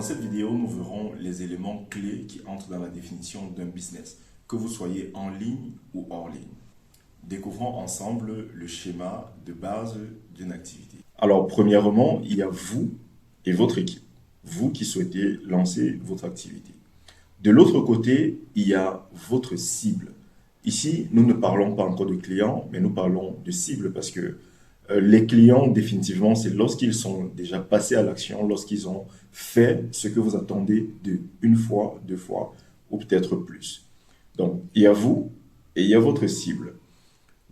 Dans cette vidéo, nous verrons les éléments clés qui entrent dans la définition d'un business, que vous soyez en ligne ou hors ligne. Découvrons ensemble le schéma de base d'une activité. Alors, premièrement, il y a vous et votre équipe, vous qui souhaitez lancer votre activité. De l'autre côté, il y a votre cible. Ici, nous ne parlons pas encore de clients, mais nous parlons de cible parce que les clients, définitivement, c'est lorsqu'ils sont déjà passés à l'action, lorsqu'ils ont fait ce que vous attendez de une fois, deux fois ou peut-être plus. Donc, il y a vous et il y a votre cible.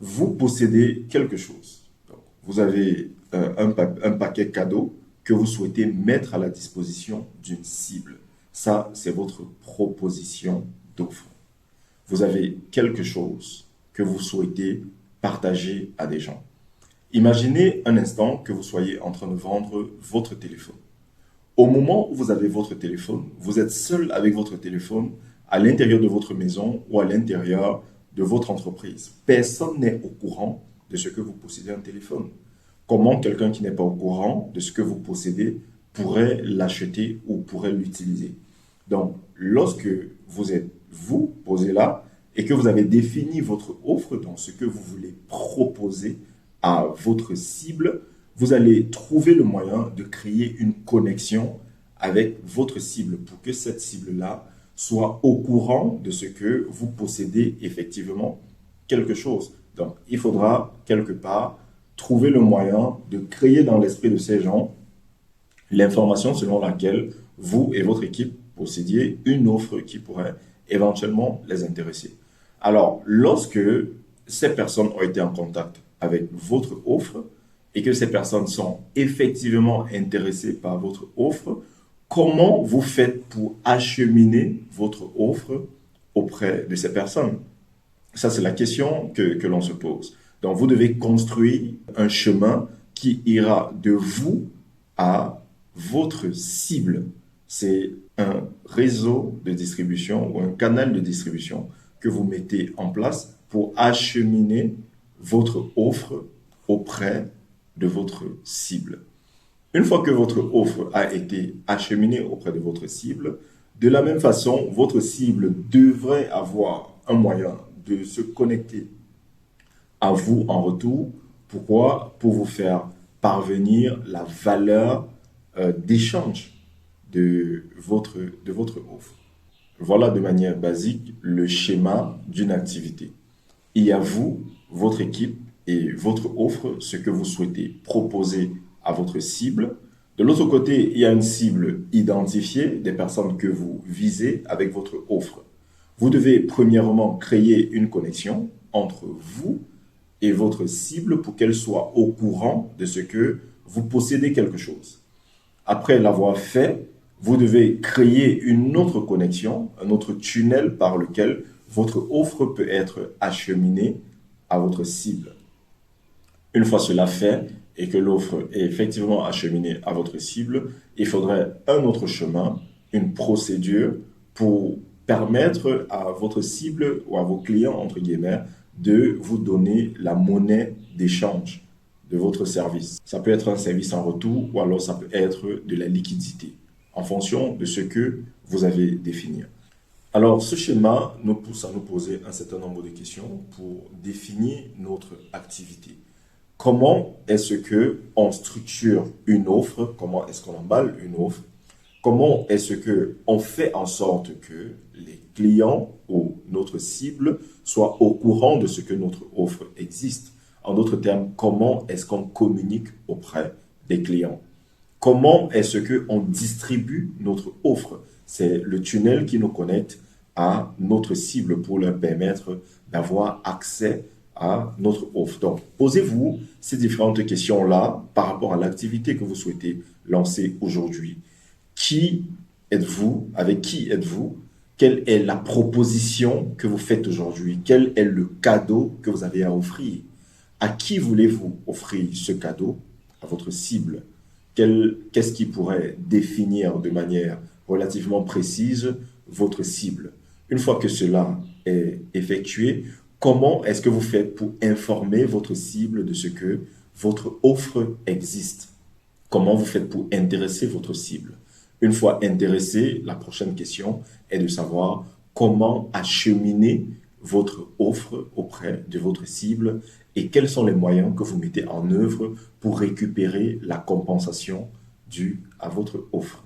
Vous possédez quelque chose. Donc, vous avez un paquet cadeau que vous souhaitez mettre à la disposition d'une cible. Ça, c'est votre proposition d'offre. Vous avez quelque chose que vous souhaitez partager à des gens. Imaginez un instant que vous soyez en train de vendre votre téléphone. Au moment où vous avez votre téléphone, vous êtes seul avec votre téléphone à l'intérieur de votre maison ou à l'intérieur de votre entreprise. Personne n'est au courant de ce que vous possédez un téléphone. Comment quelqu'un qui n'est pas au courant de ce que vous possédez pourrait l'acheter ou pourrait l'utiliser? Donc, lorsque vous êtes vous posé là et que vous avez défini votre offre dans ce que vous voulez proposer à votre cible, vous allez trouver le moyen de créer une connexion avec votre cible pour que cette cible-là soit au courant de ce que vous possédez effectivement quelque chose. Donc, il faudra quelque part trouver le moyen de créer dans l'esprit de ces gens l'information selon laquelle vous et votre équipe possédiez une offre qui pourrait éventuellement les intéresser. Alors, lorsque ces personnes ont été en contact avec votre offre et que ces personnes sont effectivement intéressées par votre offre, comment vous faites pour acheminer votre offre auprès de ces personnes? Ça, c'est la question que l'on se pose. Donc, vous devez construire un chemin qui ira de vous à votre cible. C'est un réseau de distribution ou un canal de distribution que vous mettez en place pour acheminer votre offre auprès de votre cible. Une fois que votre offre a été acheminée auprès de votre cible, de la même façon, votre cible devrait avoir un moyen de se connecter à vous en retour. Pourquoi? Pour vous faire parvenir la valeur d'échange de votre offre. Voilà de manière basique le schéma d'une activité. Il y a vous, votre équipe et votre offre, ce que vous souhaitez proposer à votre cible. De l'autre côté, il y a une cible identifiée, des personnes que vous visez avec votre offre. Vous devez premièrement créer une connexion entre vous et votre cible pour qu'elle soit au courant de ce que vous possédez quelque chose. Après l'avoir fait, vous devez créer une autre connexion, un autre tunnel par lequel votre offre peut être acheminée à votre cible. Une fois cela fait et que l'offre est effectivement acheminée à votre cible, il faudrait un autre chemin, une procédure pour permettre à votre cible ou à vos clients, entre guillemets, de vous donner la monnaie d'échange de votre service. Ça peut être un service en retour ou alors ça peut être de la liquidité en fonction de ce que vous avez défini. Alors, ce schéma nous pousse à nous poser un certain nombre de questions pour définir notre activité. Comment est-ce qu'on structure une offre? Comment est-ce qu'on emballe une offre? Comment est-ce qu'on fait en sorte que les clients ou notre cible soient au courant de ce que notre offre existe? En d'autres termes, comment est-ce qu'on communique auprès des clients? Comment est-ce qu'on distribue notre offre? C'est le tunnel qui nous connecte à notre cible pour leur permettre d'avoir accès à notre offre. Donc, posez-vous ces différentes questions-là par rapport à l'activité que vous souhaitez lancer aujourd'hui. Qui êtes-vous? Avec qui êtes-vous? Quelle est la proposition que vous faites aujourd'hui? Quel est le cadeau que vous avez à offrir? À qui voulez-vous offrir ce cadeau? À votre cible. Qu'est-ce qui pourrait définir de manière relativement précise votre cible? Une fois que cela est effectué, comment est-ce que vous faites pour informer votre cible de ce que votre offre existe? Comment vous faites pour intéresser votre cible? Une fois intéressé, la prochaine question est de savoir comment acheminer votre offre auprès de votre cible et quels sont les moyens que vous mettez en œuvre pour récupérer la compensation due à votre offre.